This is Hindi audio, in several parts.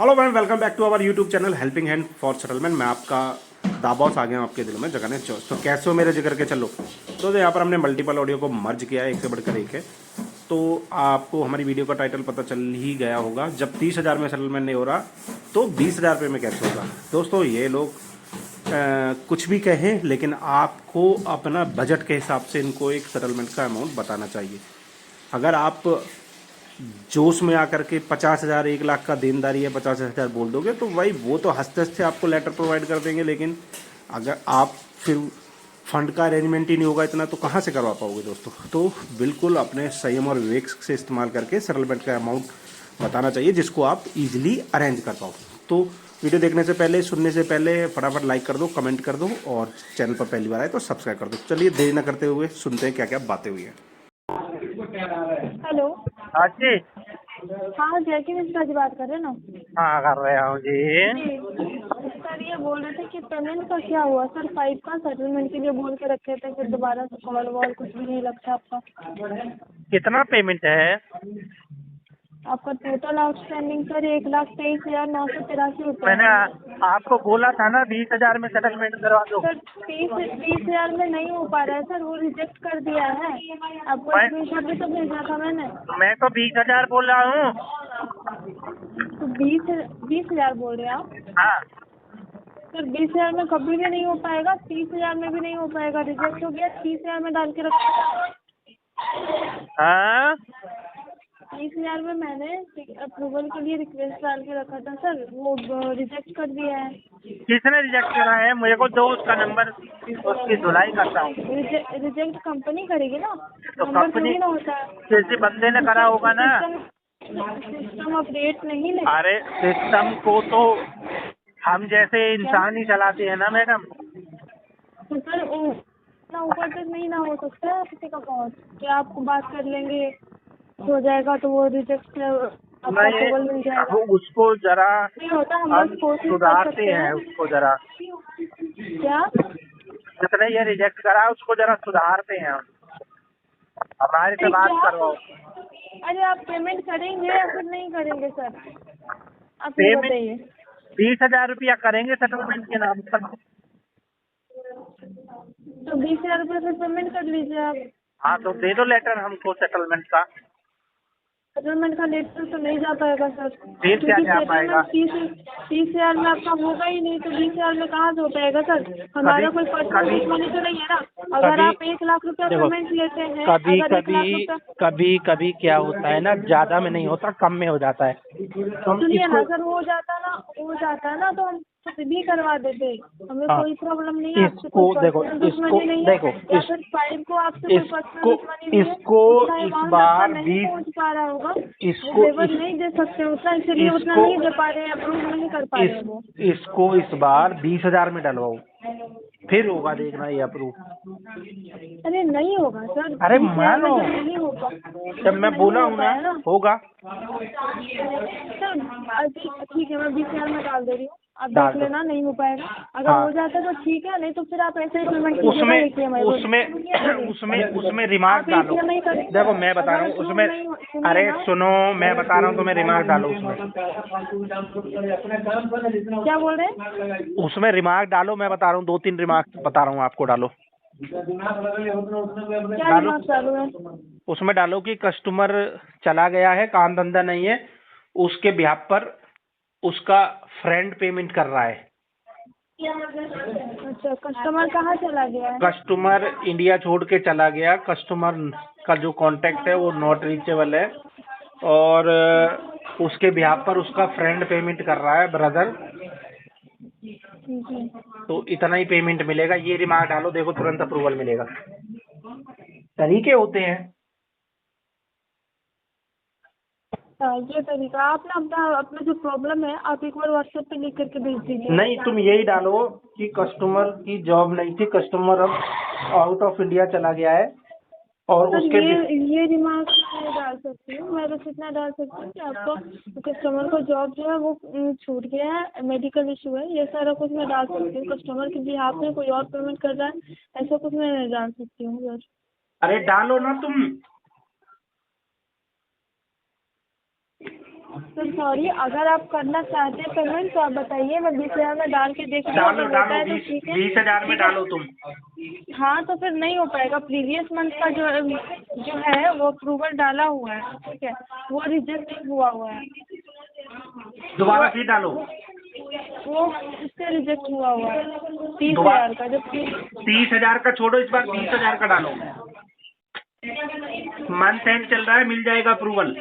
Hello friend, welcome back to our YouTube channel helping hand for settlement. मैं आपका दाबॉस आ गया हूँ आपके दिलों में जगाने चोस। तो कैसे हो मेरे जिक्र के चलो। तो यहाँ पर हमने मल्टीपल ऑडियो को मर्ज किया है, एक से बढ़कर एक है। तो आपको हमारी वीडियो का टाइटल पता चल ही गया होगा। जब 30,000 में सेटलमेंट नहीं हो रहा तो 20,000 रुपये में कैसे होगा। दोस्तों ये लोग कुछ भी कहें, लेकिन आपको अपना बजट के हिसाब से इनको एक सेटलमेंट का अमाउंट बताना चाहिए। अगर आप जोश में आकर के 50,000 1 लाख का देनदारी है 50,000 बोल दोगे तो भाई वो तो हंसते हंसते आपको लेटर प्रोवाइड कर देंगे। लेकिन अगर आप फिर फंड का अरेंजमेंट ही नहीं होगा इतना तो कहाँ से करवा पाओगे दोस्तों। तो बिल्कुल अपने संयम और विवेक से इस्तेमाल करके सेटलमेंट का अमाउंट बताना चाहिए जिसको आप इजीली अरेंज कर पाओ। तो वीडियो देखने से पहले, सुनने से पहले फटाफट लाइक कर दो, कमेंट कर दो और चैनल पर पहली बार आए तो सब्सक्राइब कर दो। चलिए देरी न करते हुए सुनते हैं क्या क्या बातें हुई हैं। हेलो। हाँ जी। हाँ, जैकी मिश्रा जी बात कर रहे हैं ना? हाँ कर रहे हूँ जी। जी सर, ये बोल रहे थे कि पेमेंट का क्या हुआ सर? 5 का सेटलमेंट के लिए बोल के रखे थे, फिर दोबारा से कॉल वॉल कुछ भी नहीं लगता आपका। कितना पेमेंट है? आपका टोटल आउटस्टैंडिंग सर 1,23,983 रुपये मैंने है। आपको बोला था ना 20,000 में सेटलमेंट करवा दो। सर 30,000 में नहीं हो पा रहा है सर, वो रिजेक्ट कर दिया है। आपको मैं स्क्रीनशॉट भी तो भेजा था मैंने। मैं तो 20,000 बोल रहा हूँ। तो 20,000 बोल रहे हैं आप? हाँ। सर 20,000 में कभी भी नहीं हो पाएगा, 30,000 में भी नहीं हो पाएगा, रिजेक्ट हो गया। 30,000 में डाल के रखा। हाँ 30,000 में मैंने अप्रूवल के लिए रिक्वेस्ट डाल के रखा था सर, वो रिजेक्ट कर दिया है। किसने रिजेक्ट करा है? मुझे को दो उसका नंबर, उसकी धुलाई करता हूँ। रिजेक्ट कंपनी करेगी ना, तो नंबर कंपनी थोड़ी ना होता है। किसी बंदे ने करा होगा ना। सिस्टम अपडेट नहीं ले। अरे सिस्टम को तो हम जैसे क्या इंसान ही चलाते हैं ना मैडम। तो सर ना ऊपर तक नहीं ना हो सकता है किसी का पहुँच कि आपको बात कर लेंगे हो जाएगा तो वो रिजेक्ट आपको अप्रूवल मिल जाएगा। नहीं उसको जरा नहीं होता, हम हम बस कोशिश कर सुधारते सकते हैं हैं। उसको जरा। क्या? जिसने ये रिजेक्ट करा उसको जरा सुधारते हैं हम। हमारे से बात क्या? करवाओ। अरे आप पेमेंट करेंगे या फिर नहीं करेंगे सर? आप ये पेमेंट बताइए। 20,000 रुपया करेंगे सेटलमेंट के नाम पर। तो 20,000 रुपये फिर पेमेंट कर लीजिए आप। हाँ तो दे दो लेटर हमको सेटलमेंट का। सेटलमेंट का लेटर तो नहीं जा पाएगा सर, फिर क्या क्योंकि जा पाएगा? सेटलमेंट 30,000 में आपका होगा ही नहीं, तो 20,000 में कहाँ से हो पाएगा सर? हमारा कोई पर्सनल कभी दुश्मनी तो नहीं है ना। अगर कभी आप 1,00,000 रुपया देखो, पेमेंट लेते हैं, कभी अगर 1,00,000 कभी रुपया कभी कभी क्या होता है ना, ज्यादा में नहीं होता, कम में हो जाता है। तो हम सुनिए ना इसको सर, हो जाता ना तो हम खुद भी करवा देते। हमें हाँ, कोई प्रॉब्लम नहीं है, आपसे इसको कोई देखो, पर्सनल इसको दुश्मनी नहीं है, देखो, या फिर फाइल को आपसे कोई पर्सनल इसको दुश्मनी नहीं है। इसको उतना इस अमाउंट आपका बार नहीं 20 पहुंच पा रहा होगा, वो इसको लेबर इस नहीं दे सकते उतना, इसलिए उतना इसको नहीं दे पा रहे हैं, अप्रूव नहीं कर पा रहे हैं वो। इसको इस बार 20,000 में डलवाओ, फिर होगा देखना ये अप्रूव। अरे नहीं होगा सर, अरे 20,000 में मानो, जब नहीं होगा, जब मैं नहीं बोला हो हूँ ना पाया ना होगा। सर। ठीक है, मैं 20,000 में डाल दे रही हूँ, आप डाल देख दो। लेना। नहीं हो पाएगा, अगर हाँ हो जाता है तो ठीक है, नहीं तो फिर आप ऐसे ही पेमेंट कीजिएगा। उसमें एक EMI उसमें रिमार्क आप एक डालो। EMI कर, देखो मैं बता अगर रहा हूँ अप्रूव उसमें। नहीं सुनिए अरे ना। सुनो, मैं बता रहा हूँ तुम्हें, रिमार्क डालो उसमें। क्या बोल रहे हैं? उसमें रिमार्क डालो, मैं बता रहा हूँ, 2-3 रिमार्क बता रहा हूँ आपको, डालो। क्या डालो दिमाग चालू है? उसमें डालो कि कस्टमर चला गया है, काम धंधा नहीं है, उसके बिहाफ पर उसका फ्रेंड पेमेंट कर रहा है। अच्छा, कस्टमर कहाँ चला गया है? कस्टमर इंडिया छोड़ के चला गया, कस्टमर का जो कांटेक्ट है वो नॉट रीचेबल है, और उसके बिहाफ पर उसका फ्रेंड पेमेंट कर रहा है, ब्रदर। ठीक है। तो इतना ही पेमेंट मिलेगा, ये रिमार्क डालो, देखो तुरंत अप्रूवल मिलेगा। तरीके होते हैं। ये तरीका आप ना अपना जो प्रॉब्लम है आप एक बार व्हाट्सएप पे लिख करके भेज दीजिए। नहीं, तुम यही डालो कि कस्टमर की जॉब नहीं थी, कस्टमर अब आउट ऑफ इंडिया चला गया है, और सर उसके ये रिमार्क मैं डाल सकती हूँ, मैं बस इतना डाल सकती हूँ कि आपको कस्टमर को जॉब जो है वो छूट गया है, मेडिकल इशू है, ये सारा कुछ मैं डाल सकती हूँ। कस्टमर के बिहाफ में कोई और पेमेंट कर रहा है, ऐसा कुछ मैं नहीं डाल सकती हूँ सर। अरे डालो ना तुम। सर सॉरी, अगर आप करना चाहते हैं पेमेंट तो आप बताइए, मैं 20,000 में डाल के देख लूँ, डालो अगर होता डालो है तो 20 ठीक है। 20,000 में डालो तुम। हाँ तो फिर नहीं हो पाएगा, प्रीवियस मंथ का जो है वो अप्रूवल डाला हुआ है, ठीक है, वो रिजेक्ट हुआ है, दोबारा फिर डालो। वो उससे रिजेक्ट हुआ है 30,000 दोबारा का, जबकि 30,000 का छोड़ो, इस बार 20,000 का डालो। मंथ एंड चल रहा है, मिल जाएगा अप्रूवल।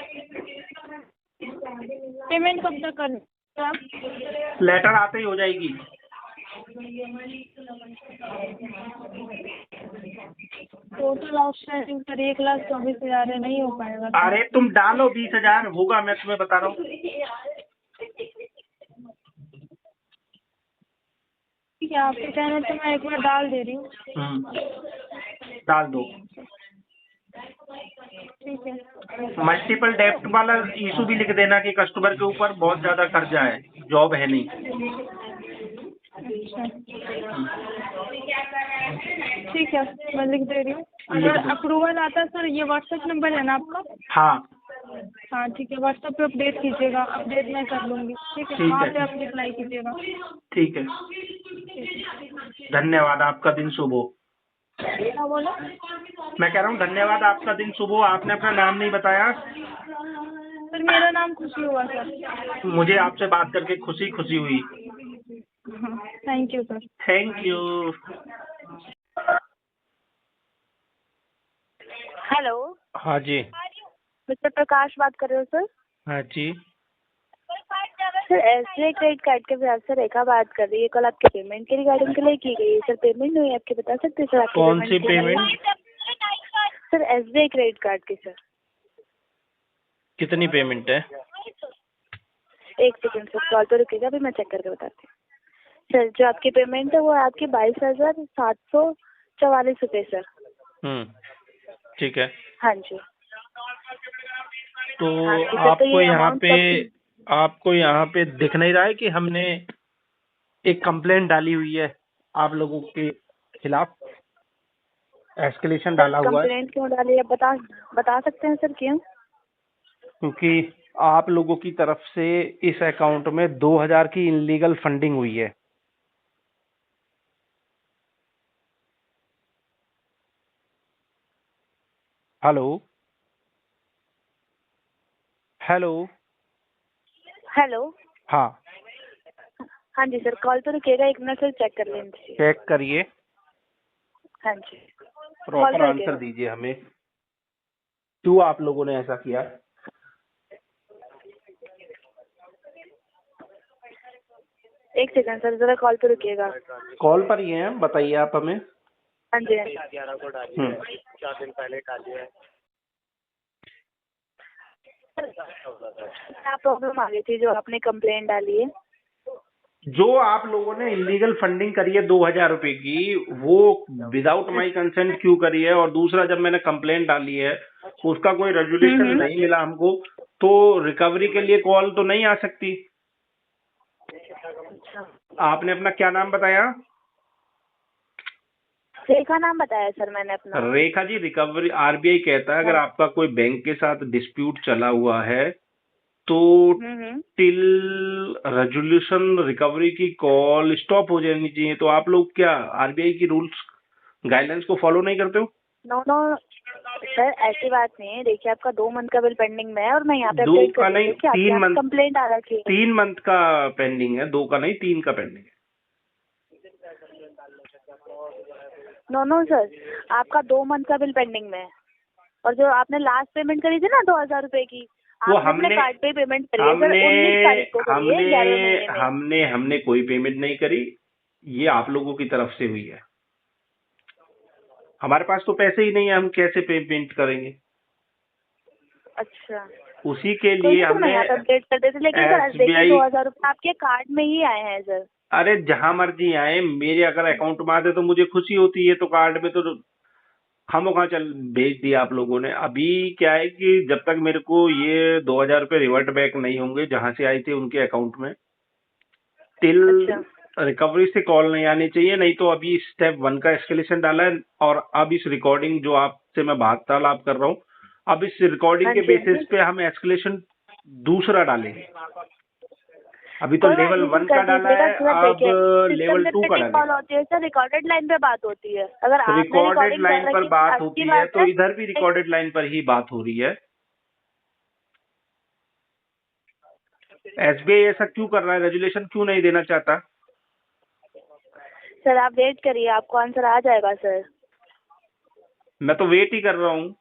पेमेंट कब तक करना है आप? लेटर आते ही हो जाएगी। टोटल आउटस्टैंडिंग सर 1,24,000 है, नहीं हो पाएगा सर। अरे तुम डालो 20,000, होगा, मैं तुम्हें बता रहा हूँ। ठीक है, आपके कहने से मैं एक बार डाल दे रही हूँ। डाल दो। ठीक है। मल्टीपल डेप्ट वाला इशू भी लिख देना कि कस्टमर के ऊपर बहुत ज्यादा कर्जा है, जॉब है नहीं। अच्छा ठीक है, मैं लिख दे रही हूँ। अगर अप्रूवल आता है सर, ये व्हाट्सएप नंबर है ना आपका? हाँ हाँ ठीक है, व्हाट्सएप पे अपडेट कीजिएगा, अपडेट मैं कर लूँगी, ठीक है, ठीक वहाँ है। पे आप रिप्लाई कीजिएगा। ठीक है, धन्यवाद, आपका दिन शुभ हो। क्या बोला? मैं कह रहा हूँ धन्यवाद, आपका दिन शुभ हो। आपने अपना नाम नहीं बताया। सर मेरा नाम खुशी हुआ सर। मुझे आपसे बात करके खुशी खुशी हुई। हाँ, thank you sir. Thank you. Hello, हाँ जी। मिस्टर प्रकाश बात कर रहे हो सर? हाँ जी। सर एसबीआई क्रेडिट कार्ड के ब्याज से रेखा बात कर रही है। कल आपके पेमेंट के रिगार्डिंग के लिए की गई है सर, पेमेंट हुई आपके, बता सकते हैं सर आपकी कौन सी payment? Sir SBI credit card की सर। कितनी पेमेंट है? एक सेकंड सर, कॉल तो रुकेगा, अभी मैं चेक करके बताती हूँ। सर जो आपकी पेमेंट है वो है आपकी 22,744 रुपये सर। ठीक है। हाँ जी। तो हाँ जी, सर, तो आपको ये यहाँ amount पे आपको यहाँ पे दिख नहीं रहा है कि हमने एक कंप्लेंट डाली हुई है आप लोगों के खिलाफ, एस्केलेशन डाला हुआ है? कंप्लेंट क्यों डाली है, बता सकते हैं सर क्यों? क्योंकि आप लोगों की तरफ से इस अकाउंट में 2,000 की इनलीगल फंडिंग हुई है। Hello hello. हेलो। हाँ, हाँ जी सर, कॉल तो रुकेगा, एक मिनट सर, चेक कर लें। चेक करिए, हाँ जी, प्रॉपर तो आंसर रुकेगा। दीजिए हमें, क्यों आप लोगों ने ऐसा किया? एक सेकंड सर, जरा कॉल तो रुकिएगा। कॉल पर ही हैं, बताइए आप हमें। हाँ जी। 11 को डाली है, 4 दिन पहले डाली है। क्या प्रॉब्लम आ गई थी जो आपने कंप्लेंट डाली है? जो आप लोगों ने इलीगल फंडिंग करी है 2,000 रुपए की, वो विदाउट माई कंसेंट क्यों करी है? और दूसरा, जब मैंने कंप्लेंट डाली है उसका कोई रेजोल्यूशन नहीं मिला हमको, तो रिकवरी के लिए कॉल तो नहीं आ सकती। आपने अपना क्या नाम बताया? रेखा नाम बताया सर मैंने अपना। रेखा जी, रिकवरी आरबीआई कहता है अगर आपका कोई बैंक के साथ डिस्प्यूट चला हुआ है तो टिल रेजोल्यूशन रिकवरी की कॉल स्टॉप हो जानी चाहिए। तो आप लोग क्या आरबीआई की रूल्स गाइडलाइंस को फॉलो नहीं करते हो? नो सर, ऐसी बात नहीं है। देखिए आपका 2 मंथ का बिल पेंडिंग में है और मैं यहाँ पे 2 अपडेट का कर नहीं, रही हूँ कि आपके 3 यहाँ मंथ, कंप्लेंट आ रखी है। 3 मंथ का पेंडिंग है, 2 का नहीं 3 का पेंडिंग है। नो सर, आपका 2 मंथ का बिल पेंडिंग में है, और जो आपने लास्ट पेमेंट करी थी ना 2,000 रुपए की, वो आपने अपने कार्ड पे पेमेंट करी है सर, 19 तारीख को करी है, 11वें महीने में। हमने कोई पेमेंट नहीं करी, ये आप लोगों की तरफ से हुई है। हमारे पास तो पैसे ही नहीं है, हम कैसे पेमेंट करेंगे? अच्छा, उसी के कोई लिए नहीं, तो मैं हमने यहाँ पे अपडेट कर देती, लेकिन सर देखिए SBI 2,000 रुपए आपके कार्ड में ही आए हैं सर। अरे जहां मर्जी आए, मेरे अगर अकाउंट में आते तो मुझे खुशी होती है, तो कार्ड में तो खामोखा चल भेज दिया आप लोगों ने। अभी क्या है कि जब तक मेरे को ये 2,000 रुपये रिवर्ट बैक नहीं होंगे जहां से आए थे उनके अकाउंट में, टिल रिकवरी से कॉल नहीं आनी चाहिए। नहीं तो अभी स्टेप 1 का एस्केलेशन डाला है, और अब इस रिकॉर्डिंग जो आपसे मैं वार्तालाप कर रहा हूँ, अब इस रिकॉर्डिंग के बेसिस पे हम एस्केलेशन दूसरा डालें। अभी तो कोई बात लेवल नहीं, 1 सर, का कर डाला दीजिएगा। है, सर, अब देखिए, सिस्टम लेवल पे 2 का मीटिंग कॉल डालें। होती है सर, रिकॉर्डेड लाइन पे बात होती है। अगर आपने रिकॉर्डेड रिकॉर्डिंग कर लाइन पर रखी है बात अच्छी होती है, बात तो है। इधर भी रिकॉर्डेड लाइन पर ही बात हो रही है। एसबीआई ऐसा क्यों कर रहा है? रेजुलेशन क्यों नहीं देना चाहता? सर आप वेट करिए, आपको आंसर आ जाएगा सर। मैं तो वेट ही कर रहा हूँ।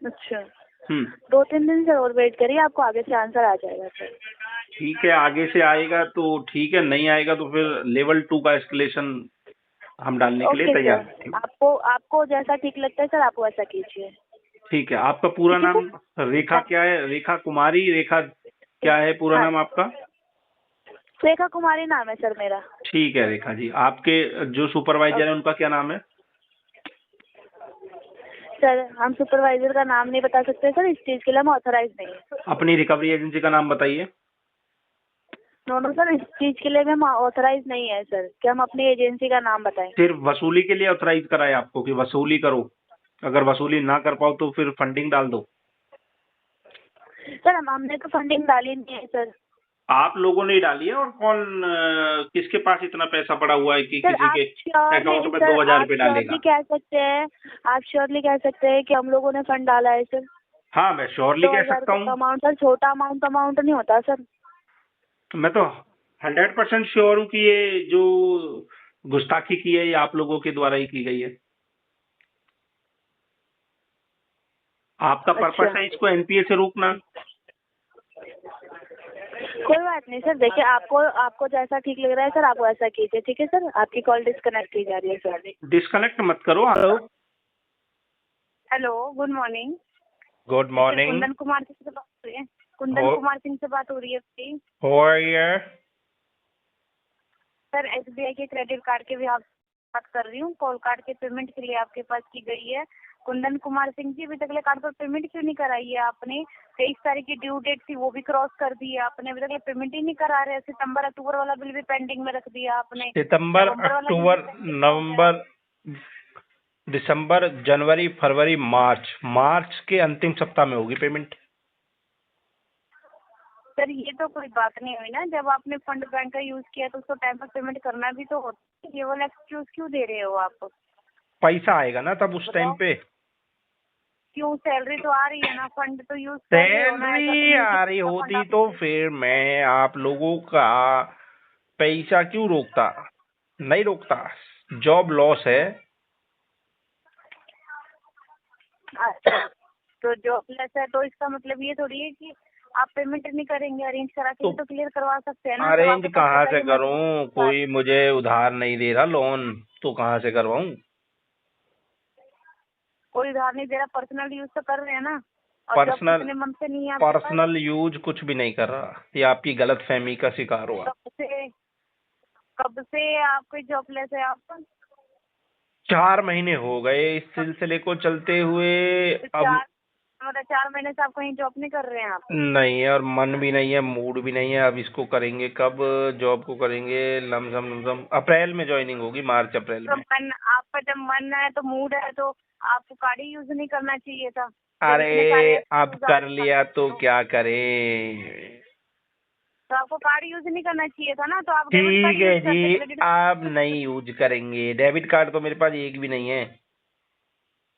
अच्छा, हम्म, 2-3 दिन सर और वेट करिए, आपको आगे से आंसर आ जाएगा सर। ठीक है, आगे से आएगा तो ठीक है, नहीं आएगा तो फिर लेवल 2 का एस्केलेशन हम डालने के लिए ओके तैयार सर, हैं। आपको जैसा ठीक लगता है सर, आप वैसा कीजिए। ठीक है, आपका पूरा ठीक है नाम सर? रेखा क्या है? रेखा कुमारी, रेखा क्या है पूरा हाँ, नाम आपका? रेखा कुमारी नाम है सर मेरा। ठीक है रेखा जी, आपके जो सुपरवाइजर है उनका क्या नाम है? सर हम सुपरवाइजर का नाम नहीं बता सकते सर, इस चीज के लिए हम ऑथराइज नहीं है। अपनी रिकवरी एजेंसी का नाम बताइए। नो सर, इस चीज के लिए भी हम ऑथराइज नहीं है सर कि हम अपनी एजेंसी का नाम बताएं। सिर्फ वसूली के लिए ऑथराइज कराए आपको कि वसूली करो, अगर वसूली ना कर पाओ तो फिर फंडिंग डाल दो। सर हमने तो फंडिंग डाली नहीं है सर। आप लोगों ने ही डाली है, और कौन किसके पास इतना पैसा पड़ा हुआ है कि सर किसी आप के अकाउंट श्योरली में सर 2000 आप रुपये श्योरली डालेगा? कह सकते हैं, आप श्योरली कह सकते हैं कि हम लोगों ने फंड डाला है सर। हाँ, मैं श्योरली कह 2000 सकता रुपये का हूँ। अमाउंट सर छोटा अमाउंट नहीं होता सर। मैं तो 100% श्योर हूँ कि ये जो गुस्ताखी की है ये आप लोगों के द्वारा ही की गई है। आपका पर्पस अच्छा, है इसको एनपीए से रोकना। कोई बात नहीं सर, देखिए आपको जैसा ठीक लग रहा है सर, आप वैसा कीजिए। ठीक है सर, आपकी कॉल डिस्कनेक्ट की जा रही है सर। डिस्कनेक्ट मत करो। Hello, hello, good morning. Good morning. Kundan Kumar Singh से बात हो रही है? कुंदन हो- कुमार सिंह से बात हो रही है please? How are you? Sir SBI के क्रेडिट कार्ड के भी आप बात कर रही हूँ, कॉल कार्ड के पेमेंट के लिए आपके पास की गई है। कुंदन कुमार सिंह जी, अभी तक कार्ड पर पेमेंट क्यों नहीं कराई है आपने? 23 तारीख की ड्यू डेट थी, वो भी क्रॉस कर दी है आपने, अभी तक पेमेंट ही नहीं करा रहे। सितंबर अक्टूबर वाला बिल भी पेंडिंग में रख दिया आपने। सितंबर, नवंबर वाला बिल भी अक्टूबर, pending हो गया। नवंबर, दिसंबर, जनवरी, फरवरी, मार्च के अंतिम सप्ताह में होगी पेमेंट। सर ये तो कोई बात नहीं हुई ना, जब आपने फंड बैंक का यूज किया तो उसको टाइम पर पेमेंट करना भी तो होता है। ये वाला एक्सक्यूज क्यों दे रहे हो आप? पैसा आएगा ना तब उस टाइम पे। क्यों, सैलरी तो आ रही है ना, फंड तो यूज कर रहे हो ना। ऐसा तो सैलरी नहीं है आ कि रही फंड होती आप- तो फिर मैं आप लोगों का पैसा क्यों रोकता? नहीं रोकता, जॉब लॉस है। अच्छा, तो जॉब लेस है तो इसका मतलब ये थोड़ी है कि आप पेमेंट नहीं करेंगे, अरेंज करा के तो क्लियर करवा सकते हैं ना। जब अरेंज आपके पास कहाँ पैसा से ही करूं? मत- कोई मुझे उधार नहीं दे रहा लोन, तो कहाँ से करवाऊं? कोई उधार नहीं दे रहा, पर्सनल यूज तो कर रहे हैं ना। और जब पर्सनल कितने मंथ से नहीं है आपके पास? पर्सनल यूज कुछ भी नहीं कर रहा, ये आपकी गलत फहमी का शिकार हुआ। कब से आपको जॉब लेस है आप? 4 महीने हो गए इस सिलसिले को चलते हुए। अब 4 महीने से आप कहीं जॉब नहीं कर रहे हैं आप? नहीं है, और मन भी नहीं है, मूड भी नहीं है। अब इसको करेंगे कब? जॉब को करेंगे लमसम अप्रैल में ज्वाइनिंग होगी, मार्च अप्रैल तो में। मन, आपका जब मन है तो मूड है तो आपको कार्ड ही यूज नहीं करना चाहिए था। जब इतने अरे सारे अब excuse कर आ- लिया तो क्या करें? तो आपको कार्ड यूज नहीं करना चाहिए था ना, तो आप डेबिट कार्ड ठीक है यूज करते, जी, क्रेडिट आप नहीं यूज करेंगे। डेबिट कार्ड तो मेरे पास एक भी नहीं है।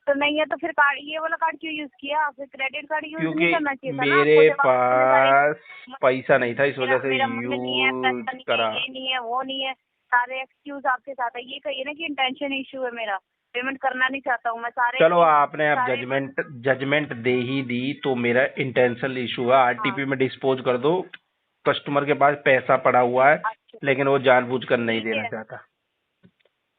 तो नहीं है तो फिर कार्ड, ये वाला कार्ड क्यों यूज किया? आपको क्रेडिट कार्ड यूज क्योंकि नहीं करना चाहिए था ना आपको, मेरे जब आप इतने सारे पास पैसा नहीं था, इस वजह से मेरा मन नहीं है, यूज पैसा नहीं करा। है, ये नहीं है, वो नहीं है, सारे एक्सक्यूज आपके साथ है। ये कहिए ना कि इंटेंशन इशू है, मेरा पेमेंट करना नहीं चाहता हूँ मैं सारे। चलो आपने अब सारे- जजमेंट दे ही दी तो मेरा इंटेंशनल इशू है। आरटीपी में डिस्पोज कर दो। कस्टमर के पास पैसा पड़ा हुआ है, अच्छा, लेकिन वो जानबूझकर नहीं ठीक देना है। चाहता।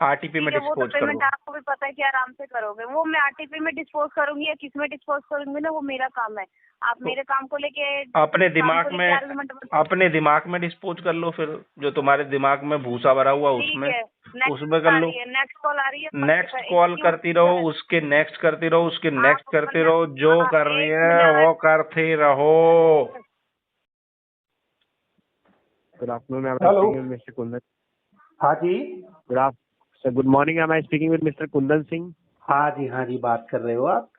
आरटीपी में ठीक है, वो तो डिस्पोज कर पेमेंट दो। आपको भी पता है कि आराम से करोगे। वो मैं आरटीपी में डिस्पोज करूंगी या किस में डिस्पोज करूंगी ना, वो मेरा काम है। आप तो मेरे काम को लेके अपने काम दिमाग को में लेके आर्गुमेंट मत- अपने दिमाग में डिस्पोज कर लो फिर, जो तुम्हारे दिमाग में भूसा भरा हुआ ठीक उसमें है, उसमें नेक्स्ट कर आ लो। रही है, नेक्स्ट कॉल आ रही है। नेक्स्ट कॉल करती रहो, उसके नेक्स्ट करती रहो, उसके नेक्स्ट करती रहो, जो कर रही है वो करती रहो। Good afternoon. Am I Hello. speaking with Mr. Kundan? हाँ जी, Sir, good morning. Am I speaking with Mr. Kundan Singh? हाँ जी, हाँ जी, बात कर रहे हो आप?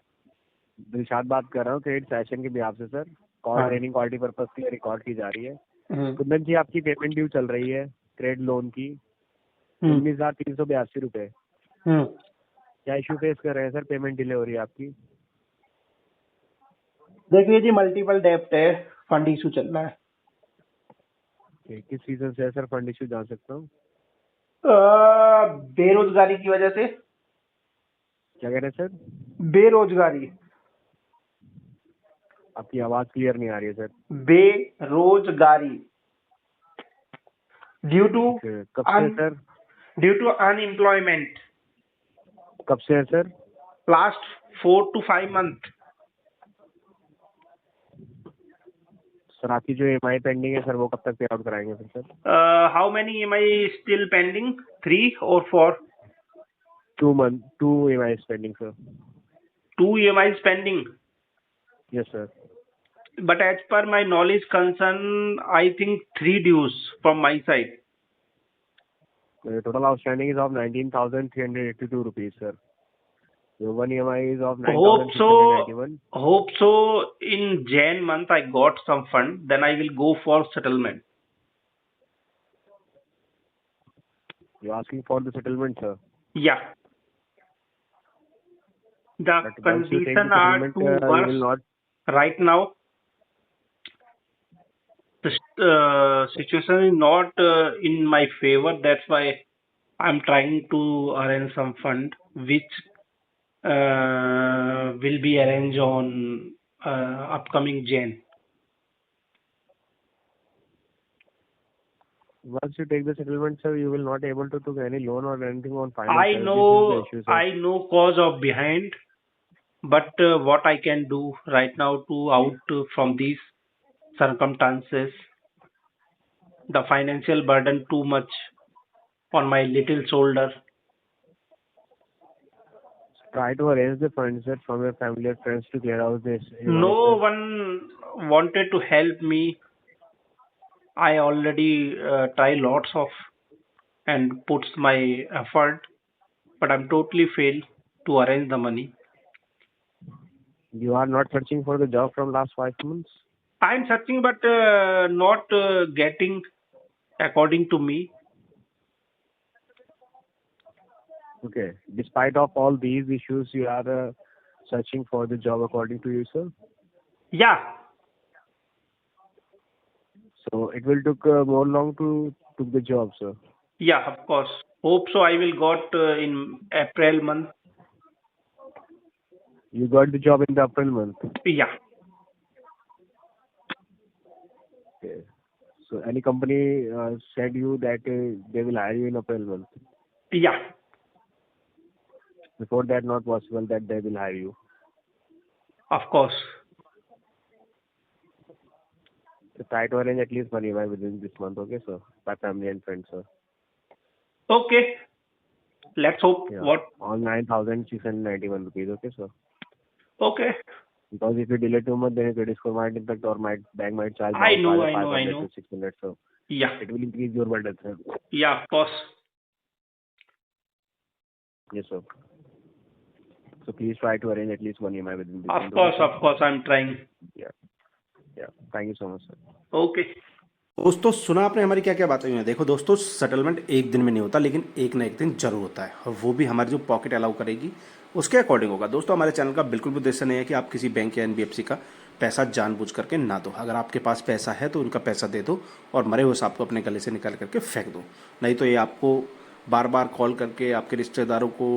दिलशाद बात कर रहा हूँ क्रेडिट सेशन के बिहाफ से सर। कॉल हाँ। ट्रेनिंग क्वालिटी पर्पज के लिए रिकॉर्ड की जा रही है। हम्म, कुंदन जी, आपकी पेमेंट ड्यू चल रही है क्रेडिट लोन की हम्म, 19,382 रुपए। हम्म। क्या इशू फेस कर रहे हैं सर? पेमेंट डिले हो रही है आपकी। देखिए जी, मल्टीपल डेप्ट है, फंड इशू चल रहा है। किस रीजन से है सर? फंड इशू जान सकता हूँ? बेरोजगारी की वजह से। क्या कह रहे हैं सर? बेरोजगारी। आपकी आवाज क्लियर नहीं आ रही है सर। बेरोजगारी ड्यू टू कब से है सर? अनएम्प्लॉयमेंट कब से है sir? Last 4 to 5 month। Sir आपकी जो EMI पेंडिंग है सर, वो कब तक पे आउट कराएंगे फिर sir? How many EMI still pending? 3 or 4? 2 EMI pending sir. 2 EMIs pending. Yes sir. But as per my knowledge concern, I think 3 dues from my side. Total outstanding is of 19,382 rupees sir. one EMI is of Hope 9,691. so in Jan month I got some fund, then I will go for settlement. You're asking for the settlement, sir. Yeah. The But once you take the condition are settlement, too you will worse not. right now. The situation is not in my favor. That's why I'm trying to arrange some fund which will be arranged on upcoming Jan. Once you take the settlement, sir, you will not able to take any loan or anything on finance. I sir. This is the know, issue, sir. I know cause of behind, but what I can do right now to out from these circumstances, the financial burden too much on my little shoulder. Try to arrange the funds, sir, from your family or friends to clear out this. No sir. one wanted to help me. I already try lots of and puts my effort, but I'm totally failed to arrange the money. You are not searching for the job from last 5 months. I'm searching, but not getting according to me. Okay. Despite of all these issues, you are searching for the job according to you, sir. Yeah, So it will took more long to took the job, sir. yeah, of course. Hope so. I will got in April month. You got the job in the April month. Yeah, Okay. So any company said you that they will hire you in April month. yeah, Before that, not possible that they will hire you. of course. So try to arrange at least one EMI within this month, okay, sir? By family and friends, sir. Okay, let's hope. Yeah. What? On 9,691 rupees, okay, sir? Okay, Because if you delay too much, then your credit score might impact or bank might charge I know, by I know, I 500 know. to 600, so Yeah, it will increase your burden, sir. yeah, of course. Yes, sir. So please try to arrange at least one EMI within this month. Of course, I'm trying. Yeah. Thank you so much, sir. Okay. दोस्तों सुना आपने हमारी क्या क्या बातें हुई हैं। देखो दोस्तों, सेटलमेंट एक दिन में नहीं होता, लेकिन एक ना एक दिन जरूर होता है, और वो भी हमारी जो पॉकेट अलाउ करेगी उसके अकॉर्डिंग होगा। दोस्तों हमारे चैनल का बिल्कुल भी उद्देश्य नहीं है कि आप किसी बैंक या NBFC का पैसा जानबूझ करके ना दो। अगर आपके पास पैसा है तो उनका पैसा दे दो और मरे हुए सांप को अपने गले से निकाल करके फेंक दो। नहीं तो ये आपको बार बार कॉल करके आपके रिश्तेदारों को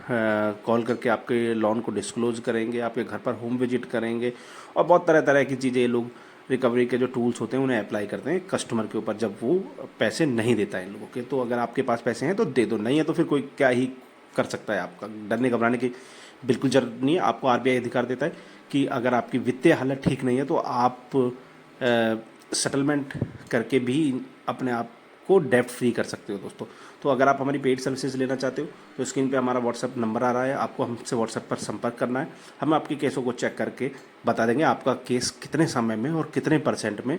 कॉल करके आपके लोन को डिस्क्लोज करेंगे, आपके घर पर होम विजिट करेंगे, और बहुत तरह तरह की चीज़ें ये लोग रिकवरी के जो टूल्स होते हैं उन्हें अप्लाई करते हैं कस्टमर के ऊपर जब वो पैसे नहीं देता है इन लोगों के। तो अगर आपके पास पैसे हैं तो दे दो, नहीं है तो फिर कोई क्या ही कर सकता है। आपका डरने घबराने की बिल्कुल जरूरत नहीं है। आपको RBI अधिकार देता है कि अगर आपकी वित्तीय हालत ठीक नहीं है तो आप सेटलमेंट करके भी अपने आप को डेप्ट फ्री कर सकते हो दोस्तों। तो अगर आप हमारी पेड सर्विसेज लेना चाहते हो तो स्क्रीन पे हमारा व्हाट्सएप नंबर आ रहा है, आपको हमसे व्हाट्सएप पर संपर्क करना है। हम आपके केसों को चेक करके बता देंगे आपका केस कितने समय में और कितने % में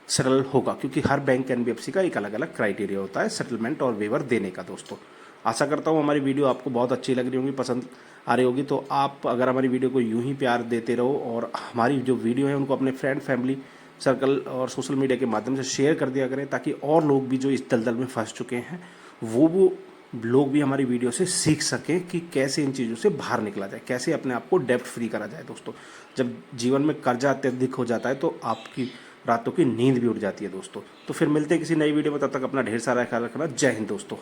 सेटल होगा, क्योंकि हर बैंक NBFC का एक अलग अलग क्राइटेरिया होता है सेटलमेंट और वेवर देने का दोस्तों। आशा करता हूँ हमारी वीडियो आपको बहुत अच्छी लग रही होगी, पसंद आ रही होगी। तो आप अगर हमारी वीडियो को यूं ही प्यार देते रहो और हमारी जो वीडियो है उनको अपने फ्रेंड फैमिली सर्कल और सोशल मीडिया के माध्यम से शेयर कर दिया करें, ताकि और लोग भी जो इस दलदल में फंस चुके हैं वो लोग भी हमारी वीडियो से सीख सकें कि कैसे इन चीज़ों से बाहर निकला जाए, कैसे अपने आप को डेब्ट फ्री करा जाए। दोस्तों, जब जीवन में कर्जा अत्यधिक हो जाता है तो आपकी रातों की नींद भी उड़ जाती है दोस्तों। तो फिर मिलते हैं किसी नई वीडियो में, तब तक अपना ढेर सारा ख्याल रखना। जय हिंद दोस्तों।